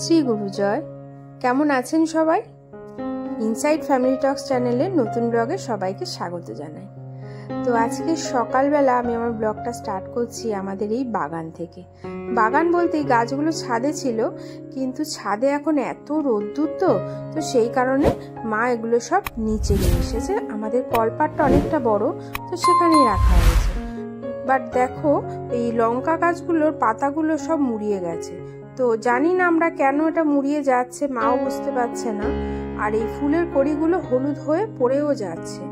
শ্রী গুরুজয়। কেমন আছেন সবাই? ইনসাইড ফ্যামিলি টক্স চ্যানেলের নতুন ব্লগে সবাইকে স্বাগত জানাই। তো আজকে সকালবেলা আমি আমার ব্লগটা স্টার্ট করছি আমাদের এই বাগান থেকে। বাগান বলতে এই গাছগুলো ছাদে ছিল, কিন্তু ছাদে এখন এত রোদ্দুর তো সেই কারণে মা এগুলো সব নিচে নিয়ে এসেছে। আমাদের কলপাটটা অনেকটা বড়, তো সেখানেই রাখা হয়েছে। বাট দেখো এই লঙ্কা গাছগুলোর পাতাগুলো সব মুড়িয়ে গেছে। তো জানি না আমরা কেন এটা মুড়িয়ে যাচ্ছে, মাও বুঝতে পারছে না। আর এই ফুলের কড়িগুলো হলুদ হয়ে পড়েও যাচ্ছে।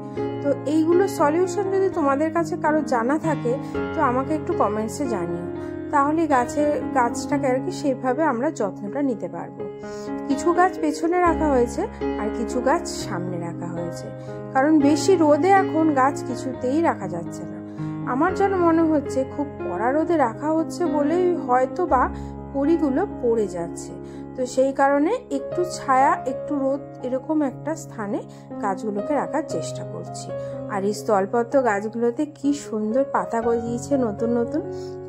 তো এইগুলো সলিউশন যদি তোমাদের কাছে কারো জানা থাকে তো আমাকে একটু কমেন্টসে জানিও, তাহলে গাছটাকে আর কি সেভাবে আমরা যত্নটা নিতে পারবো। কিছু গাছ পেছনে রাখা হয়েছে আর কিছু গাছ সামনে রাখা হয়েছে, কারণ বেশি রোদে এখন গাছ কিছুতেই রাখা যাচ্ছে না। আমার যেন মনে হচ্ছে খুব কড়া রোদে রাখা হচ্ছে বলেই হয়তো বা কড়িগুলো পড়ে যাচ্ছে। তো সেই কারণে একটু ছায়া একটু রোদ এরকম একটা স্থানে গাছগুলোকে রাখার চেষ্টা করছি। আর এই স্থলপদ্ম গাছগুলোতে কি সুন্দর পাতা গজিয়েছে নতুন নতুন।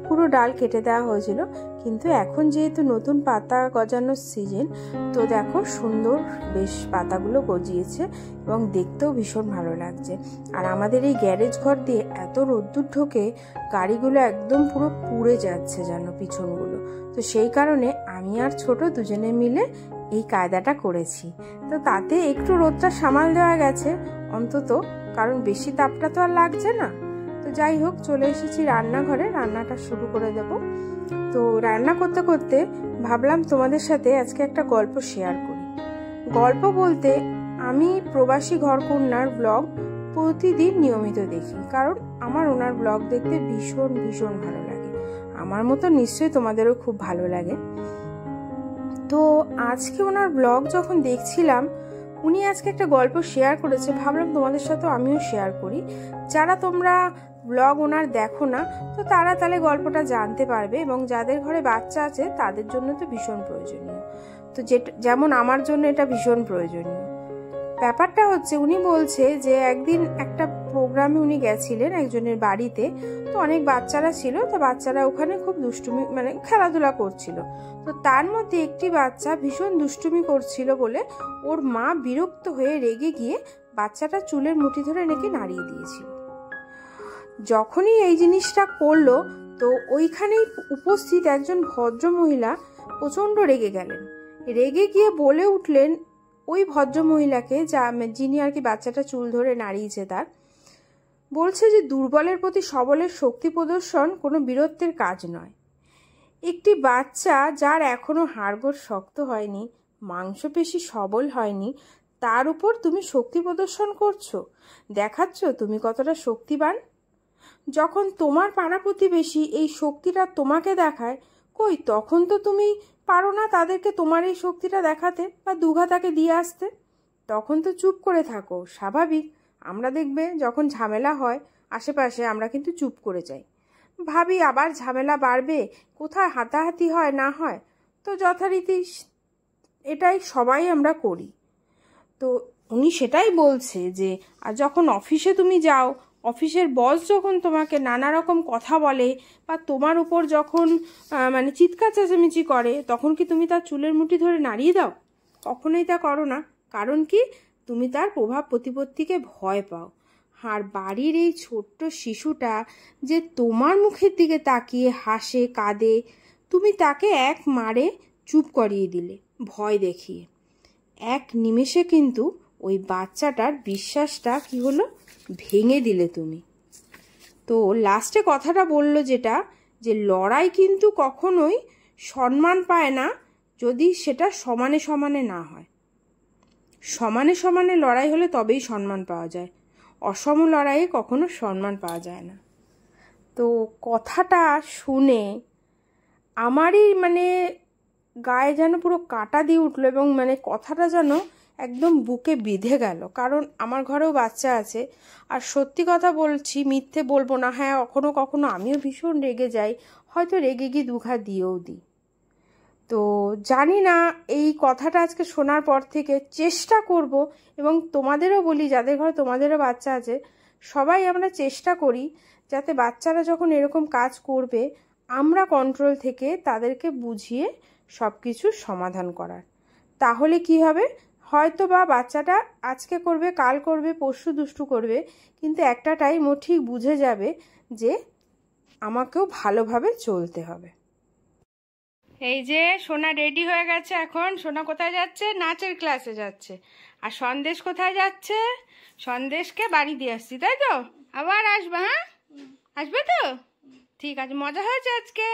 পুরো ডাল কেটে দেওয়া হয়েছিল, কিন্তু এখন যেহেতু নতুন পাতা গজানোর সিজন, তো দেখো সুন্দর বেশ পাতাগুলো গজিয়েছে এবং দেখতেও ভীষণ ভালো লাগছে। আর আমাদের এই গ্যারেজ ঘর দিয়ে এত রোদ্দুর ঢোকে, গাড়িগুলো একদম পুরো পুড়ে যাচ্ছে যেন পিছনগুলো। তো সেই কারণে আমি আর ছোট দুজনে মিলে এই কায়দাটা করেছি। তো তাতে একটু রোদটা সামাল দেওয়া গেছে অন্তত, কারণ বেশি তাপটা তো আর লাগছে না। তো যাই হোক, চলে এসেছি রান্নাঘরে, রান্নাটা শুরু করে দেব। তো রান্না করতে করতে ভাবলাম তোমাদের সাথে আজকে একটা গল্প শেয়ার করি। গল্প বলতে আমি প্রবাসী ঘরকন্যার ব্লগ প্রতিদিন নিয়মিত দেখি, কারণ আমার ওনার ব্লগ দেখতে ভীষণ ভীষণ ভালো লাগে। আমার মতো নিশ্চয়ই তোমাদেরও খুব ভালো লাগে। তো আজকে ওনার ব্লগ যখন দেখছিলাম, উনি আজকে একটা গল্প শেয়ার করেছে, ভাবলাম তোমাদের সাথে আমিও শেয়ার করি। যারা তোমরা ব্লগ ওনার দেখো না, তো তারা তাহলে গল্পটা জানতে পারবে, এবং যাদের ঘরে বাচ্চা আছে তাদের জন্য তো ভীষণ প্রয়োজনীয়। তো যেমন আমার জন্য এটা ভীষণ প্রয়োজনীয়। ব্যাপারটা হচ্ছে, উনি বলছে যে একদিন একটা প্রোগ্রামে উনি গেছিলেন একজনের বাড়িতে। তো অনেক বাচ্চারা ছিল, তো বাচ্চারা ওখানে খুব দুষ্টুমি মানে খেলাধুলা করছিল। তো তার মধ্যে একটি বাচ্চা ভীষণ দুষ্টুমি করছিল বলে ওর মা বিরক্ত হয়ে রেগে গিয়ে বাচ্চাটা চুলের মুঠি ধরে নাকি নাড়িয়ে দিয়েছিল। যখনই এই জিনিসটা করলো, তো ওইখানেই উপস্থিত একজন ভদ্র মহিলা প্রচণ্ড রেগে গেলেন। রেগে গিয়ে বলে উঠলেন ওই ভদ্র মহিলাকে, যিনি আর কি বাচ্চাটা চুল ধরে নাড়িয়েছে, তার বলছে যে দুর্বলের প্রতি সবলের শক্তি প্রদর্শন কোনো বীরত্বের কাজ নয়। একটি বাচ্চা যার এখনো হাড়গোড় শক্ত হয়নি, মাংসপেশি সবল হয়নি, তার উপর তুমি শক্তি প্রদর্শন করছো, দেখাচ্ছ তুমি কতটা শক্তিবান। যখন তোমার পাড়া প্রতিবেশী এই শক্তিটা তোমাকে দেখায়, কই তখন তো তুমি পারো না তাদেরকে তোমার এই শক্তিটা দেখাতে বা দুঘা তাকে দিয়ে আসতে। তখন তো চুপ করে থাকো, স্বাভাবিক। আমরা দেখবে যখন ঝামেলা হয় আশেপাশে, আমরা কিন্তু চুপ করে যাই, ভাবি আবার ঝামেলা বাড়বে, কোথায় হাতাহাতি হয় না হয়। তো যথারীতি এটাই সবাই আমরা করি। তো উনি সেটাই বলছে যে আর যখন অফিসে তুমি যাও, অফিসের বস যখন তোমাকে নানা রকম কথা বলে বা তোমার উপর যখন মানে চিৎকার চেঁচামেচি করে, তখন কি তুমি তার চুলের মুঠি ধরে নাড়িয়ে দাও? কখনোই তা করো না। কারণ কি, তুমি তার প্রভাব প্রতিপত্তিকে ভয় পাও। আর বাড়ির এই ছোট্ট শিশুটা যে তোমার মুখের দিকে তাকিয়ে হাসে কাঁদে, তুমি তাকে এক মারে চুপ করিয়ে দিলে ভয় দেখিয়ে। এক নিমেষে কিন্তু ওই বাচ্চাটার বিশ্বাসটা কি হলো, ভেঙে দিলে তুমি। তো লাস্টে কথাটা বললো যেটা, যে লড়াই কিন্তু কখনোই সম্মান পায় না যদি সেটা সমানে সমানে না হয়। সমানে সমানে লড়াই হলে তবেই সম্মান পাওয়া যায়, অসম লড়াইয়ে কখনো সম্মান পাওয়া যায় না। তো কথাটা শুনে আমারই মানে গায়ে যেন পুরো কাঁটা দিয়ে উঠলো, এবং মানে কথাটা যেন একদম বুকে বিঁধে গেল। কারণ আমার ঘরেও বাচ্চা আছে, আর সত্যি কথা বলছি, মিথ্যে বলবো না। হ্যাঁ, কখনো কখনো আমিও ভীষণ রেগে যাই, হয়তো রেগে গিয়ে দুঘা দিয়েও দিই। তো জানি না, এই কথাটা আজকে শোনার পর থেকে চেষ্টা করব, এবং তোমাদেরও বলি যাদের ঘরে তোমাদেরও বাচ্চা আছে, সবাই আমরা চেষ্টা করি যাতে বাচ্চারা যখন এরকম কাজ করবে আমরা কন্ট্রোল থেকে তাদেরকে বুঝিয়ে সব কিছুর সমাধান করার। তাহলে কি হবে, হয়তো বা বাচ্চাটা আজকে করবে, কাল করবে, পরশু দুষ্টু করবে, কিন্তু একটা টাইম ও ঠিক বুঝে যাবে যে আমাকেও ভালোভাবে চলতে হবে। এই যে সোনা রেডি হয়ে গেছে। এখন সোনা কোথায় যাচ্ছে? নাচের ক্লাসে যাচ্ছে। আর সন্দেশ কোথায় যাচ্ছে? সন্দেশকে বাড়ি দিয়ে আসছি, তাই তো? আবার আসবে? হ্যাঁ, আসবে তো? ঠিক আছে, মজা হয়েছে আজকে?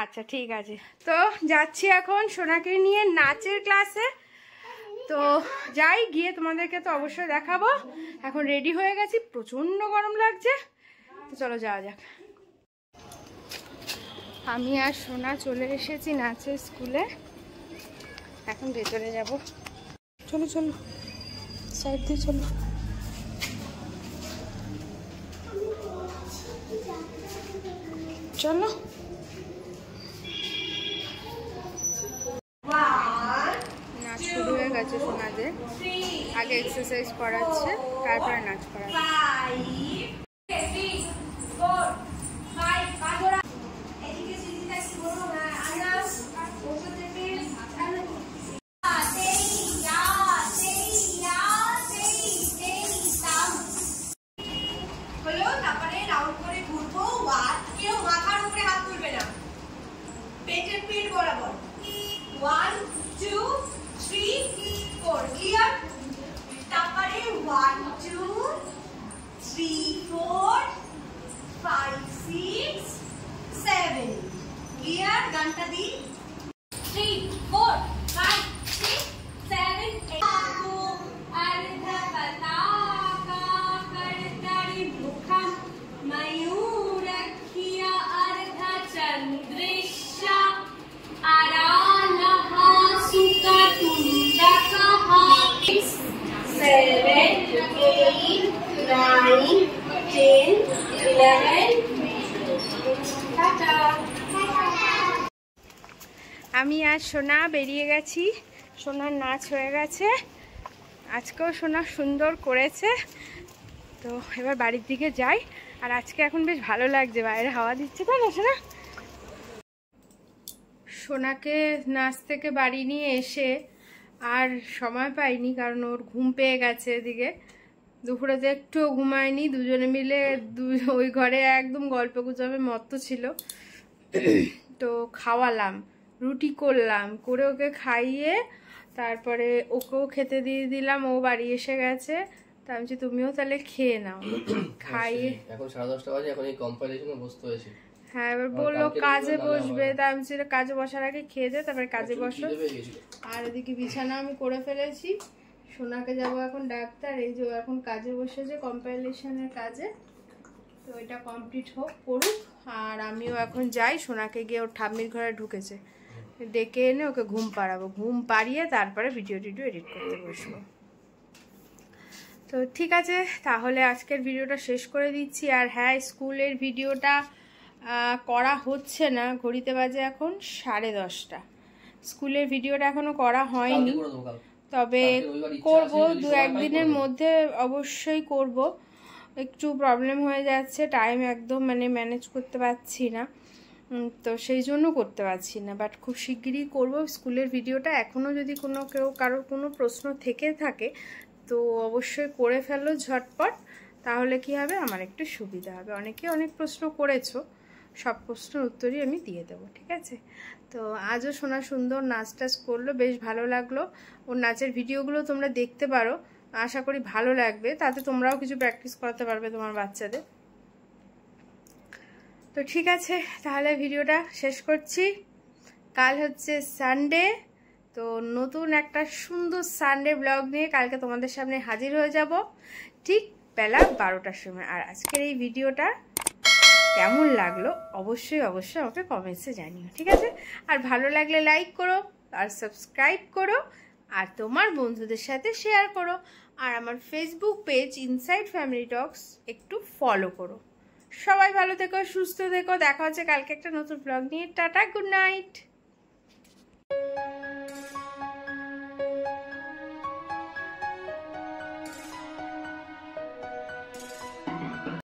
আচ্ছা ঠিক আছে। তো যাচ্ছি এখন সোনাকে নিয়ে নাচের ক্লাসে। তো যাই, গিয়ে তোমাদেরকে তো অবশ্যই দেখাবো। এখন রেডি হয়ে গেছি, প্রচণ্ড গরম লাগছে, তো চলো যাওয়া যাক। আমি আর সোনা চলে এসেছি নাচের স্কুলে, এখন ভেতরে যাব। চলো চলো, সাইড দিয়ে চলো। চলো, নাচ শুরু হয়ে গেছে সোনাদের। আগে এক্সারসাইজ করাচ্ছে, তারপরে নাচ করাচ্ছে। আমি আর সোনা বেরিয়ে গেছি, সোনার নাচ হয়ে গেছে, আজকেও সোনা সুন্দর করেছে। তো এবার বাড়ির দিকে যাই। আর আজকে এখন বেশ ভালো লাগছে, বাইরে হাওয়া দিচ্ছে, তাই না সোনা? সোনাকে নাচ থেকে বাড়ি নিয়ে এসে আর সময় পাইনি, কারণ ওর ঘুম পেয়ে গেছে। এদিকে দুপুরে যে একটু ঘুমায়নি, দুজনে মিলে ওই ঘরে একদম গল্প গুজবে মত্ত ছিল। তো খাওয়ালাম, রুটি করলাম, করে ওকে খাইয়ে তারপরে ওকেও খেতে দিয়ে দিলাম। ও বাড়ি এসে গেছে, তা আমি তুমিও তাহলে খেয়ে নাও। খাইয়ে এখন 10:30 বাজে, এখন এই কম্পাইলেশনে বসতে হয়েছে। হ্যাঁ, এবার বললো কাজে বসবে, তাই আমি কাজে বসার আগে খেয়ে দে, তারপরে কাজে বসো। আর এদিকে বিছানা আমি করে ফেলেছি, সোনাকে যাবো এখন ডাক্তার। এই যে এখন কাজে বসেছে কম্পাইলেশনের কাজে, তো এটা কমপ্লিট হোক, করুক। আর আমিও এখন যাই, সোনাকে গিয়ে ওর ঠাম্মির ঘরে ঢুকেছে, ডেকে এনে ওকে ঘুম পাড়াবো। ঘুম পাড়িয়ে তারপরে ভিডিও টিডিও এডিট করতে বসবো। তো ঠিক আছে, তাহলে আজকের ভিডিওটা শেষ করে দিচ্ছি। আর হ্যাঁ, স্কুলের ভিডিওটা করা হচ্ছে না, ঘড়িতে বাজে এখন 10:30। স্কুলের ভিডিওটা এখনো করা হয়নি, তবে করব, 2-1 দিনের মধ্যে অবশ্যই করব। একটু প্রবলেম হয়ে যাচ্ছে, টাইম একদম ম্যানেজ করতে পারছি না, তো সেই জন্য করতে পারছি না। বাট খুব শিগগিরই করব স্কুলের ভিডিওটা। এখনও যদি কারোর কোনো প্রশ্ন থেকে থাকে তো অবশ্যই করে ফেলো ঝটপট, তাহলে কি হবে, আমার একটু সুবিধা হবে। অনেকে অনেক প্রশ্ন করেছো, সব প্রশ্নের উত্তরই আমি দিয়ে দেবো, ঠিক আছে? তো আজও সোনা সুন্দর নাচ টাচ করলো, বেশ ভালো লাগলো। ওর নাচের ভিডিওগুলো তোমরা দেখতে পারো, আশা করি ভালো লাগবে, তাতে তোমরাও কিছু প্র্যাকটিস করাতে পারবে তোমার বাচ্চাদের। তো ঠিক আছে, তাহলে ভিডিওটা শেষ করছি। কাল হচ্ছে সানডে, তো নতুন একটা সুন্দর সানডে ব্লগ নিয়ে কালকে তোমাদের সামনে হাজির হয়ে যাব, ঠিক বেলা 12টার সময়। আর আজকের এই ভিডিওটা কেমন লাগলো অবশ্যই আমাকে কমেন্টসে জানিও, ঠিক আছে? আর ভালো লাগলে লাইক করো, আর সাবস্ক্রাইব করো, আর তোমার বন্ধুদের সাথে শেয়ার করো। আর আমার ফেসবুক পেজ ইনসাইড ফ্যামিলি টক্স একটু ফলো করো। সবাই ভালো থেকো, সুস্থ থেকো, দেখা হচ্ছে কালকে একটা নতুন ব্লগ নিয়ে। Tata, good night.